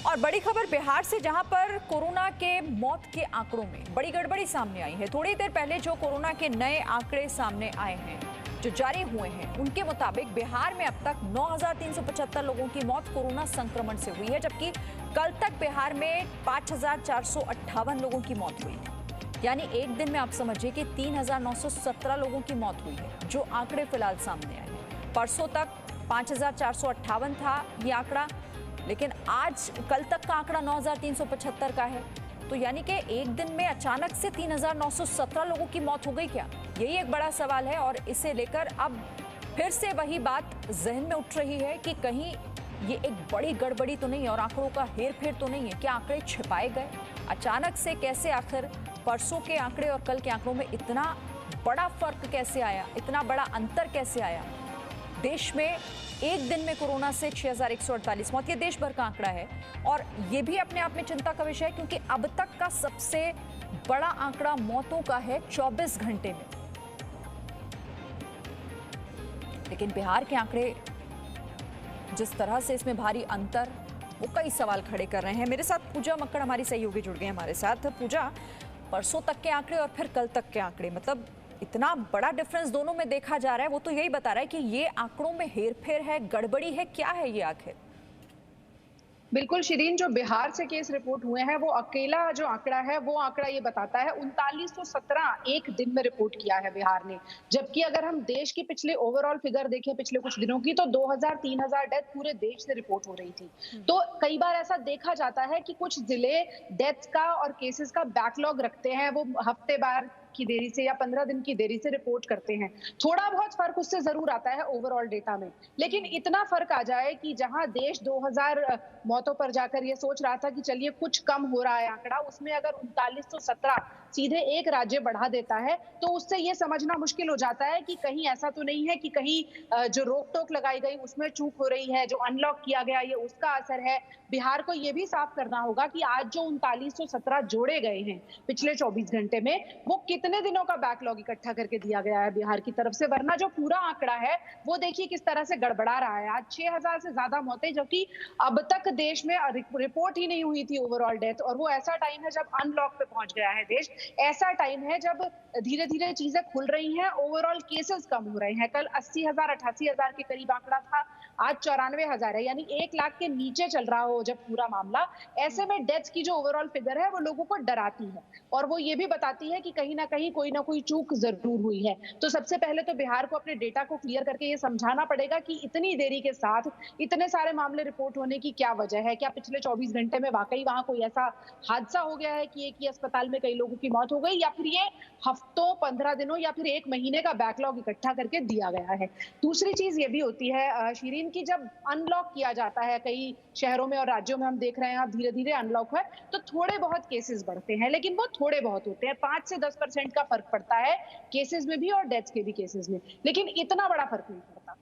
और बड़ी खबर बिहार से, जहां पर कोरोना के मौत के आंकड़ों में बड़ी गड़बड़ी सामने आई है। थोड़ी देर पहले जो कोरोना के नए आंकड़े सामने आए हैं, जो जारी हुए हैं, उनके मुताबिक बिहार में अब तक 9,375 लोगों की मौत कोरोना संक्रमण से हुई है, जबकि कल तक बिहार में 5,458 लोगों की मौत हुई थी। यानी एक दिन में आप समझिए कि 3,917 लोगों की मौत हुई है, जो आंकड़े फिलहाल सामने आए हैं। परसों तक 5,458 था ये आंकड़ा, लेकिन आज कल तक का आंकड़ा 9,375 का है। तो यानी कि एक दिन में अचानक से 3,917 लोगों की मौत हो गई क्या? यही एक बड़ा सवाल है और इसे लेकर अब फिर से वही बात जहन में उठ रही है कि कहीं ये एक बड़ी गड़बड़ी तो नहीं है और आंकड़ों का हेरफेर तो नहीं है? क्या आंकड़े छिपाए गए अचानक से? कैसे आखिर परसों के आंकड़े और कल के आंकड़ों में इतना बड़ा फर्क कैसे आया, इतना बड़ा अंतर कैसे आया? देश में एक दिन में कोरोना से 6,148 मौत, ये देश भर का आंकड़ा है और ये भी अपने आप में चिंता का विषय है, क्योंकि अब तक का सबसे बड़ा आंकड़ा मौतों का है 24 घंटे में। लेकिन बिहार के आंकड़े जिस तरह से इसमें भारी अंतर, वो कई सवाल खड़े कर रहे हैं। मेरे साथ पूजा मक्कड़ हमारी सहयोगी जुड़ गए हैं हमारे साथ। पूजा, परसों तक के आंकड़े और फिर कल तक के आंकड़े, मतलब इतना बड़ा डिफरेंस दोनों में देखा जा रहा है, वो तो यही बता रहा है कि ये आंकड़ों में हेरफेर है, गड़बड़ी है। क्या है ये आखिर? बिल्कुल शिरीन, जो बिहार से केस रिपोर्ट हुए हैं वो अकेला जो आंकड़ा है वो आंकड़ा ये बताता है 3917 एक दिन में रिपोर्ट किया है बिहार ने। जबकि अगर हम देश की पिछले ओवरऑल फिगर देखें पिछले कुछ दिनों की, तो 2000-3000 डेथ पूरे देश से रिपोर्ट हो रही थी। तो कई बार ऐसा देखा जाता है कि कुछ जिले डेथ का और केसेस का बैकलॉग रखते हैं, वो हफ्ते बार की देरी से या 15 दिन की देरी से रिपोर्ट करते हैं। थोड़ा बहुत फर्क उससे जरूर आता है ओवरऑल डेटा में, लेकिन इतना फर्क आ जाए कि जहां देश 2000 मौतों पर जाकर ये सोच रहा था कि चलिए कुछ कम हो रहा है आंकड़ा, उसमें अगर 3917 सीधे एक राज्य बढ़ा देता है, तो उससे ये समझना मुश्किल हो जाता है कि कहीं ऐसा तो नहीं है कि कहीं जो रोक टोक लगाई गई उसमें चूक हो रही है, जो अनलॉक किया गया ये उसका असर है। बिहार को ये भी साफ करना होगा कि आज जो 3917 जोड़े गए हैं पिछले 24 घंटे में, वो कितने दिनों का बैकलॉग इकट्ठा करके दिया गया है बिहार की तरफ से, वरना जो पूरा आंकड़ा है वो देखिए किस तरह से गड़बड़ा रहा है। आज 6,000 से ज्यादा मौतें, जो कि अब तक देश में रिपोर्ट ही नहीं हुई थी ओवरऑल डेथ, और वो ऐसा टाइम है जब अनलॉक पे पहुंच गया है देश, ऐसा टाइम है जब धीरे धीरे चीजें खुल रही हैं, ओवरऑल केसेस कम हो रहे हैं। कल 80,000 88,000 के करीब आंकड़ा था, आज 94,000 है, यानी 1 लाख के नीचे चल रहा हो जब पूरा मामला। ऐसे में डेथ की जो ओवरऑल फिगर है वो लोगों को डराती है और वो ये भी बताती है कि कहीं ना कहीं कोई ना कोई चूक जरूर हुई है। तो सबसे पहले तो बिहार को अपने डेटा को क्लियर करके ये समझाना पड़ेगा कि इतनी देरी के साथ इतने सारे मामले रिपोर्ट होने की क्या वजह है। क्या पिछले 24 घंटे में वाकई वहां कोई ऐसा हादसा हो गया है कि एक ही अस्पताल में कई लोगों की मौत हो गई, या फिर ये हफ्तों 15 दिनों या फिर 1 महीने का बैकलॉग इकट्ठा करके दिया गया है। दूसरी चीज ये भी होती है शिरीन, की जब अनलॉक किया जाता है कई शहरों में और राज्यों में, हम देख रहे हैं अब धीरे धीरे अनलॉक है, तो थोड़े बहुत केसेस बढ़ते हैं, लेकिन वो थोड़े बहुत होते हैं। 5 से 10% का फर्क पड़ता है केसेस में भी और डेथ के भी केसेस में, लेकिन इतना बड़ा फर्क नहीं पड़ता।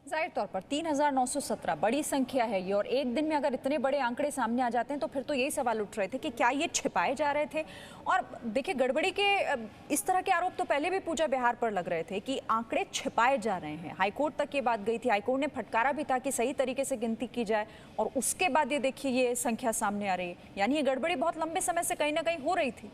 जाहिर तौर पर 3,917 बड़ी संख्या है ये, और एक दिन में अगर इतने बड़े आंकड़े सामने आ जाते हैं तो फिर तो यही सवाल उठ रहे थे कि क्या ये छिपाए जा रहे थे। और देखिए, गड़बड़ी के इस तरह के आरोप तो पहले भी पूजा बिहार पर लग रहे थे कि आंकड़े छिपाए जा रहे हैं। हाईकोर्ट तक ये बात गई थी, हाईकोर्ट ने फटकारा भी था कि सही तरीके से गिनती की जाए, और उसके बाद ये देखिए ये संख्या सामने आ रही है। यानी ये गड़बड़ी बहुत लंबे समय से कहीं ना कहीं हो रही थी।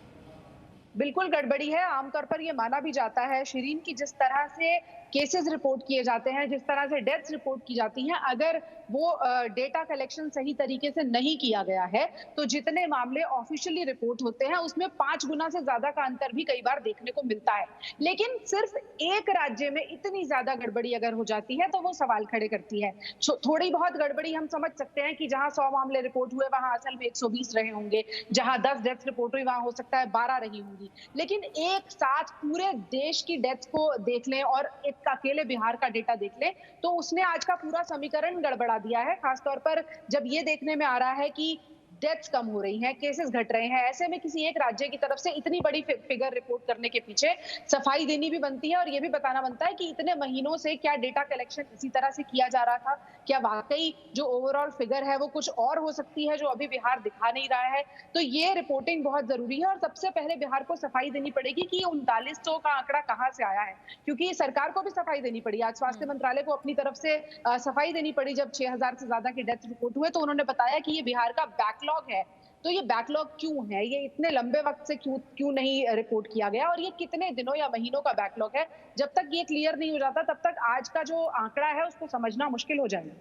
बिल्कुल गड़बड़ी है। आमतौर पर ये माना भी जाता है शिरीन की जिस तरह से केसेस रिपोर्ट किए जाते हैं, जिस तरह से डेथ्स रिपोर्ट की जाती हैं, अगर वो डेटा कलेक्शन सही तरीके से नहीं किया गया है, तो जितने मामले ऑफिशियली रिपोर्ट होते हैं उसमें 5 गुना से ज्यादा का अंतर भी कई बार देखने को मिलता है। लेकिन सिर्फ एक राज्य में इतनी ज्यादा गड़बड़ी अगर हो जाती है तो वो सवाल खड़े करती है। थोड़ी बहुत गड़बड़ी हम समझ सकते हैं कि जहां 100 मामले रिपोर्ट हुए वहां असल में 120 रहे होंगे, जहां 10 डेथ रिपोर्ट हुई वहां हो सकता है 12 रही होंगी। लेकिन एक साथ पूरे देश की डेथ को देख लें और एक अकेले बिहार का डेटा देख लें, तो उसने आज का पूरा समीकरण गड़बड़ा दिया है। खासतौर पर जब ये देखने में आ रहा है कि डेथ्स कम हो रही हैं, केसेस घट रहे हैं। ऐसे में किसी एक राज्य की तरफ से इतनी बड़ी फिगर रिपोर्ट करने के पीछे सफाई देनी भी बनती है और ये भी बताना बनता है कि इतने महीनों से क्या डेटा कलेक्शन इसी तरह से किया जा रहा था, क्या वाकई जो ओवरऑल फिगर है वो कुछ और हो सकती है जो अभी बिहार दिखा नहीं रहा है। तो ये रिपोर्टिंग बहुत जरूरी है और सबसे पहले बिहार को सफाई देनी पड़ेगी कि 3900 का आंकड़ा कहां से आया है, क्योंकि सरकार को भी सफाई देनी पड़ी। आज स्वास्थ्य मंत्रालय को अपनी तरफ से सफाई देनी पड़ी। जब 6000 से ज्यादा के डेथ रिपोर्ट हुए तो उन्होंने बताया कि ये बिहार का बैकलॉग है। तो ये बैकलॉग क्यों है, ये इतने लंबे वक्त से क्यों नहीं रिपोर्ट किया गया और ये कितने दिनों या महीनों का बैकलॉग है। जब तक ये क्लियर नहीं हो जाता तब तक आज का जो आंकड़ा है उसको समझना मुश्किल हो जाएगा।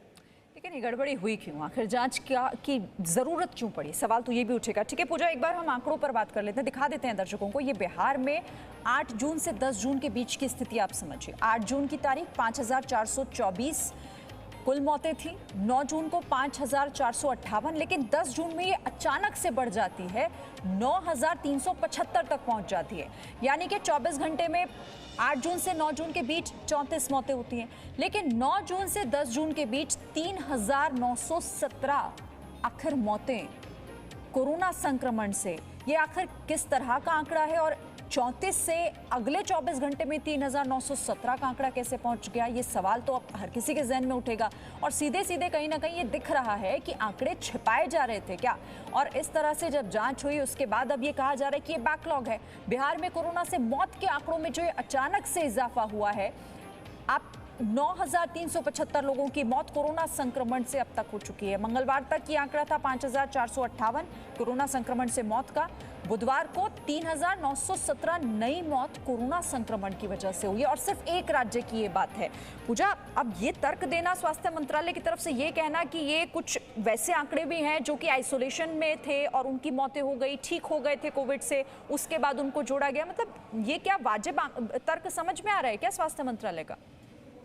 लेकिन ये गड़बड़ी हुई क्यों, आखिर जांच क्या की जरूरत क्यों पड़ी, सवाल तो ये भी उठेगा। ठीक है पूजा, एक बार हम आंकड़ों पर बात कर लेते हैं, दिखा देते हैं दर्शकों को। ये बिहार में 8 जून से 10 जून के बीच की स्थिति आप समझिए। 8 जून की तारीख 5424 कुल मौतें थी, 9 जून को 5458, लेकिन 10 जून में ये अचानक से बढ़ जाती है, 9375 तक पहुंच जाती है। यानी कि 24 घंटे में 8 जून से 9 जून के बीच 34 मौतें होती हैं, लेकिन 9 जून से 10 जून के बीच 3917 आखिर मौतें कोरोना संक्रमण से। ये आखिर किस तरह का आंकड़ा है और 34 से अगले 24 घंटे में 3917 का आंकड़ा कैसे पहुंच गया, ये सवाल तो अब हर किसी के जहन में उठेगा। और सीधे सीधे कहीं ना कहीं ये दिख रहा है कि आंकड़े छिपाए जा रहे थे क्या, और इस तरह से जब जांच हुई उसके बाद अब ये कहा जा रहा है कि ये बैकलॉग है। बिहार में कोरोना से मौत के आंकड़ों में जो अचानक से इजाफा हुआ है, आप 9375 लोगों की मौत कोरोना संक्रमण से अब तक हो चुकी है। मंगलवार तक ये आंकड़ा था 5458 कोरोना संक्रमण से मौत का। बुधवार को 3917 नई मौत कोरोना संक्रमण की वजह से हुई और सिर्फ एक राज्य की ये बात है। पूजा, अब ये तर्क देना स्वास्थ्य मंत्रालय की तरफ से, ये कहना कि ये कुछ वैसे आंकड़े भी हैं जो कि आइसोलेशन में थे और उनकी मौतें हो गई, ठीक हो गए थे कोविड से, उसके बाद उनको जोड़ा गया, मतलब ये क्या वाजिब तर्क समझ में आ रहा है क्या स्वास्थ्य मंत्रालय का?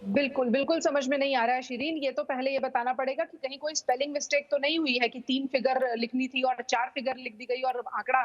बिल्कुल, बिल्कुल समझ में नहीं आ रहा है शिरीन। ये तो पहले ये बताना पड़ेगा कि कहीं कोई स्पेलिंग मिस्टेक तो नहीं हुई है कि 3 फिगर लिखनी थी और 4 फिगर लिख दी गई और आंकड़ा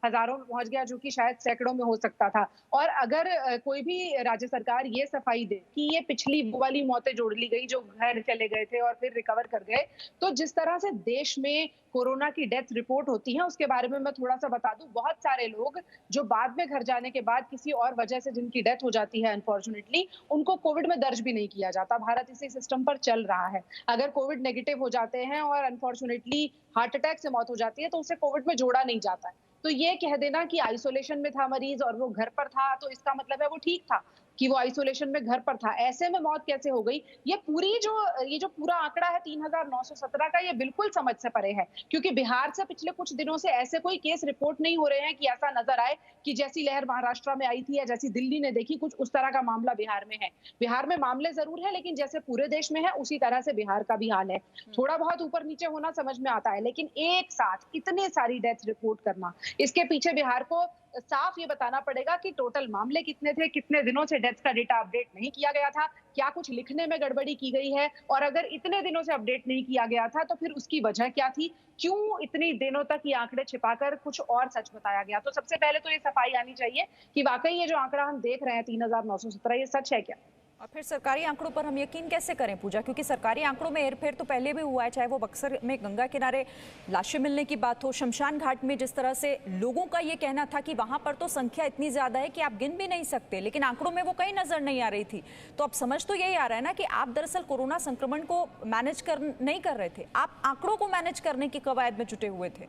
हजारों में पहुंच गया, जो कि शायद सैकड़ों में हो सकता था। और अगर कोई भी राज्य सरकार ये सफाई दे कि ये पिछली वो वाली मौतें जोड़ ली गई जो घर चले गए थे और फिर रिकवर कर गए, तो जिस तरह से देश में कोरोना की डेथ रिपोर्ट होती है उसके बारे में मैं थोड़ा सा बता दूं। बहुत सारे लोग जो बाद में घर जाने के बाद किसी और वजह से जिनकी डेथ हो जाती है अनफॉर्चुनेटली, उनको कोविड में दर्ज भी नहीं किया जाता। भारत इसी सिस्टम पर चल रहा है। अगर कोविड नेगेटिव हो जाते हैं और अनफॉर्चुनेटली हार्ट अटैक से मौत हो जाती है तो उसे कोविड में जोड़ा नहीं जाता है। तो ये कह देना कि आइसोलेशन में था मरीज और वो घर पर था, तो इसका मतलब है वो ठीक था कि वो आइसोलेशन में घर पर था। ऐसे में मौत कैसे हो गई? ये जो पूरा आंकड़ा है 3917 का, ये बिल्कुल समझ से परे है, क्योंकि बिहार से पिछले कुछ दिनों से ऐसे कोई केस रिपोर्ट नहीं हो रहे हैं कि ऐसा नजर आए कि जैसी लहर महाराष्ट्र में आई थी या जैसी दिल्ली ने देखी, कुछ उस तरह का मामला बिहार में है। बिहार में मामले जरूर है, लेकिन जैसे पूरे देश में है उसी तरह से बिहार का भी हाल है। थोड़ा बहुत ऊपर नीचे होना समझ में आता है, लेकिन एक साथ इतने सारी डेथ रिपोर्ट करना, इसके पीछे बिहार को साफ ये बताना पड़ेगा कि टोटल मामले कितने थे, कितने दिनों से डेथ का डेटा अपडेट नहीं किया गया था, क्या कुछ लिखने में गड़बड़ी की गई है, और अगर इतने दिनों से अपडेट नहीं किया गया था तो फिर उसकी वजह क्या थी, क्यों इतनी दिनों तक ये आंकड़े छिपाकर कुछ और सच बताया गया। तो सबसे पहले तो ये सफाई आनी चाहिए कि वाकई ये जो आंकड़ा हम देख रहे हैं 3917, ये सच है क्या। और फिर सरकारी आंकड़ों पर हम यकीन कैसे करें पूजा, क्योंकि सरकारी आंकड़ों में हेरफेर तो पहले भी हुआ है, चाहे वो बक्सर में गंगा किनारे लाशें मिलने की बात हो, शमशान घाट में जिस तरह से लोगों का ये कहना था कि वहां पर तो संख्या इतनी ज्यादा है कि आप गिन भी नहीं सकते, लेकिन आंकड़ों में वो कहीं नजर नहीं आ रही थी। तो अब समझ तो यही आ रहा है ना कि आप दरअसल कोरोना संक्रमण को मैनेज नहीं कर रहे थे, आप आंकड़ों को मैनेज करने की कवायद में जुटे हुए थे।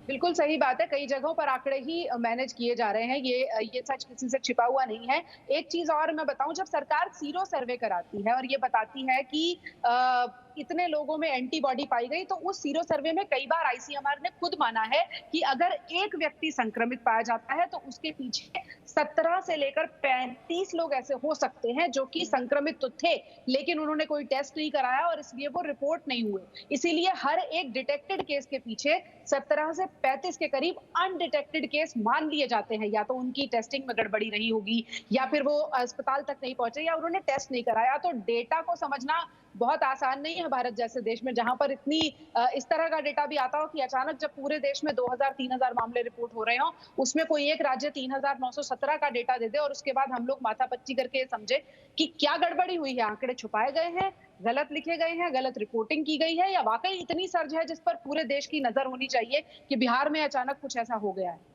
बिल्कुल सही बात है, कई जगहों पर आंकड़े ही मैनेज किए जा रहे हैं, ये सच किसी से छिपा हुआ नहीं है। एक चीज और मैं बताऊं, जब सरकार सीरो सर्वे कराती है और ये बताती है कि इतने लोगों में एंटीबॉडी पाई गई, तो उस सीरो सर्वे में कई बार आईसीएमआर ने खुद माना है कि अगर एक व्यक्ति संक्रमित पाया जाता है तो उसके पीछे 17 से लेकर 35 लोग ऐसे हो सकते हैं जो कि संक्रमित तो थे, लेकिन उन्होंने कोई टेस्ट नहीं कराया और इसलिए वो रिपोर्ट नहीं हुए। इसीलिए हर एक डिटेक्टेड केस के पीछे 17 से 35 के करीब अनडिटेक्टेड केस मान लिए जाते हैं। या तो उनकी टेस्टिंग में गड़बड़ी रही होगी, या फिर वो अस्पताल तक नहीं पहुंचे, या उन्होंने टेस्ट नहीं कराया। तो डेटा को समझना बहुत आसान नहीं है भारत जैसे देश में, जहां पर इतनी इस तरह का डेटा भी आता हो कि अचानक जब पूरे देश में 2000-3000 मामले रिपोर्ट हो रहे हो, उसमें कोई एक राज्य 3917 का डेटा दे दे और उसके बाद हम लोग माथापच्ची करके ये समझे कि क्या गड़बड़ी हुई है, आंकड़े छुपाए गए हैं, गलत लिखे गए हैं, गलत रिपोर्टिंग की गई है, या वाकई इतनी सर्ज है जिस पर पूरे देश की नजर होनी चाहिए कि बिहार में अचानक कुछ ऐसा हो गया है।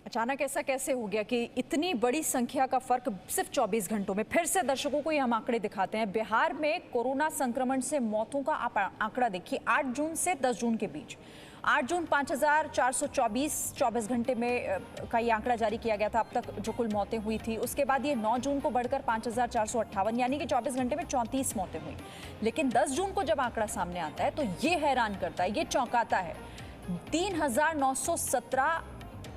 अचानक ऐसा कैसे हो गया कि इतनी बड़ी संख्या का फर्क सिर्फ 24 घंटों में? फिर से दर्शकों को ये हम आंकड़े दिखाते हैं। बिहार में कोरोना संक्रमण से मौतों का आप आंकड़ा देखिए, 8 जून से 10 जून के बीच 8 जून 5424 24 घंटे में का ये आंकड़ा जारी किया गया था अब तक जो कुल मौतें हुई थी। उसके बाद ये 9 जून को बढ़कर 5458 यानी कि 24 घंटे में 34 मौतें हुई। लेकिन 10 जून को जब आंकड़ा सामने आता है तो ये हैरान करता है, ये चौंकाता है। 3917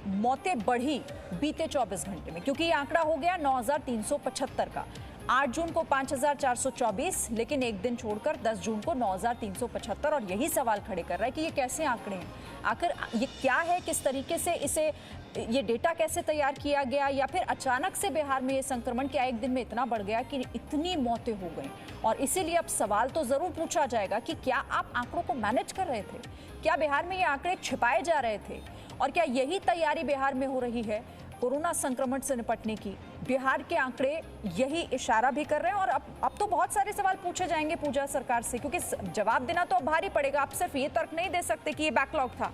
मौतें बढ़ी बीते 24 घंटे में, क्योंकि ये आंकड़ा हो गया 9375 का। 8 जून को 5424, लेकिन एक दिन छोड़कर 10 जून को 9375। और यही सवाल खड़े कर रहा है कि ये कैसे आंकड़े हैं, आखिर ये क्या है, किस तरीके से इसे ये डेटा कैसे तैयार किया गया, या फिर अचानक से बिहार में ये संक्रमण क्या एक दिन में इतना बढ़ गया कि इतनी मौतें हो गई। और इसीलिए अब सवाल तो जरूर पूछा जाएगा कि क्या आप आंकड़ों को मैनेज कर रहे थे, क्या बिहार में ये आंकड़े छिपाए जा रहे थे, और क्या यही तैयारी बिहार में हो रही है कोरोना संक्रमण से निपटने की? बिहार के आंकड़े यही इशारा भी कर रहे हैं। और अब तो बहुत सारे सवाल पूछे जाएंगे पूजा सरकार से, क्योंकि जवाब देना तो अब भारी पड़ेगा। आप सिर्फ ये तर्क नहीं दे सकते कि ये बैकलॉग था।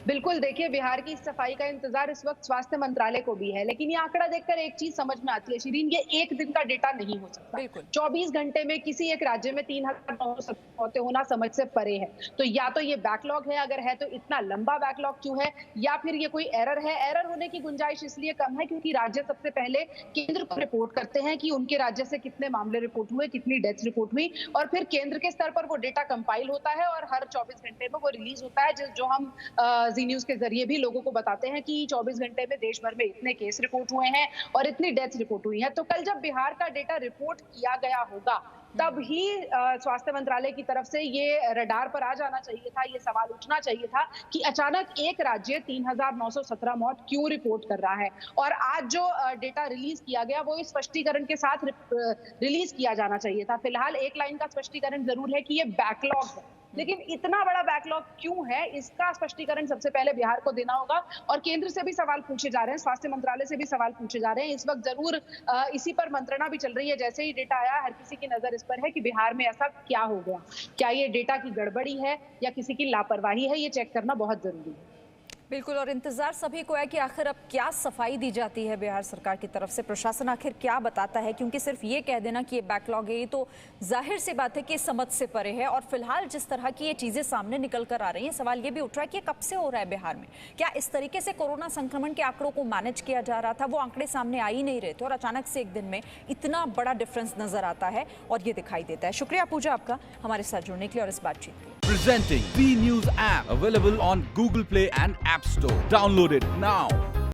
बिल्कुल, देखिए बिहार की सफाई का इंतजार इस वक्त स्वास्थ्य मंत्रालय को भी है, लेकिन ये आंकड़ा देखकर एक चीज समझ में आती है शिरीन, ये एक दिन का डेटा नहीं हो सकता। 24 घंटे में किसी एक राज्य में 3917 मौतें होना समझ से परे है। तो या तो ये बैकलॉग है, अगर है तो इतना लंबा बैकलॉग क्यों है, या फिर ये कोई एरर है। एरर होने की गुंजाइश इसलिए कम है क्योंकि राज्य सबसे पहले केंद्र को रिपोर्ट करते हैं कि उनके राज्य से कितने मामले रिपोर्ट हुए, कितनी डेथ्स रिपोर्ट हुई, और फिर केंद्र के स्तर पर वो डेटा कंपाइल होता है और हर 24 घंटे में वो रिलीज होता है, जो हम जी न्यूज के जरिए भी लोगों को बताते हैं कि 24 घंटे में देश भर में इतने केस रिपोर्ट हुए हैं और इतनी डेथ रिपोर्ट हुई है। तो कल जब बिहार का डेटा रिपोर्ट किया गया होगा तब ही स्वास्थ्य मंत्रालय की तरफ से ये रडार पर आ जाना चाहिए था, ये सवाल उठना चाहिए था कि अचानक एक राज्य 3917 मौत क्यों रिपोर्ट कर रहा है। और आज जो डेटा रिलीज किया गया वो इस स्पष्टीकरण के साथ रिलीज किया जाना चाहिए था। फिलहाल एक लाइन का स्पष्टीकरण जरूर है कि ये बैकलॉग है, लेकिन इतना बड़ा बैकलॉग क्यों है, इसका स्पष्टीकरण सबसे पहले बिहार को देना होगा। और केंद्र से भी सवाल पूछे जा रहे हैं, स्वास्थ्य मंत्रालय से भी सवाल पूछे जा रहे हैं। इस वक्त जरूर इसी पर मंत्रणा भी चल रही है। जैसे ही डेटा आया, हर किसी की नजर इस पर है कि बिहार में ऐसा क्या हो गया, क्या ये डेटा की गड़बड़ी है या किसी की लापरवाही है, ये चेक करना बहुत जरूरी है। बिल्कुल, और इंतजार सभी को है कि आखिर अब क्या सफाई दी जाती है बिहार सरकार की तरफ से, प्रशासन आखिर क्या बताता है, क्योंकि सिर्फ ये कह देना कि ये बैकलॉग है, ये तो जाहिर सी बात है कि समझ से परे है। और फिलहाल जिस तरह की ये चीजें सामने निकल कर आ रही हैं, सवाल ये भी उठ रहा है कि ये कब से हो रहा है बिहार में। क्या इस तरीके से कोरोना संक्रमण के आंकड़ों को मैनेज किया जा रहा था, वो आंकड़े सामने आ ही नहीं रहे थे और अचानक से एक दिन में इतना बड़ा डिफरेंस नजर आता है और ये दिखाई देता है। शुक्रिया पूजा आपका हमारे साथ जुड़ने के लिए और इस बातचीत के लिए। Presenting B News app, available on Google Play and App Store. Download it now.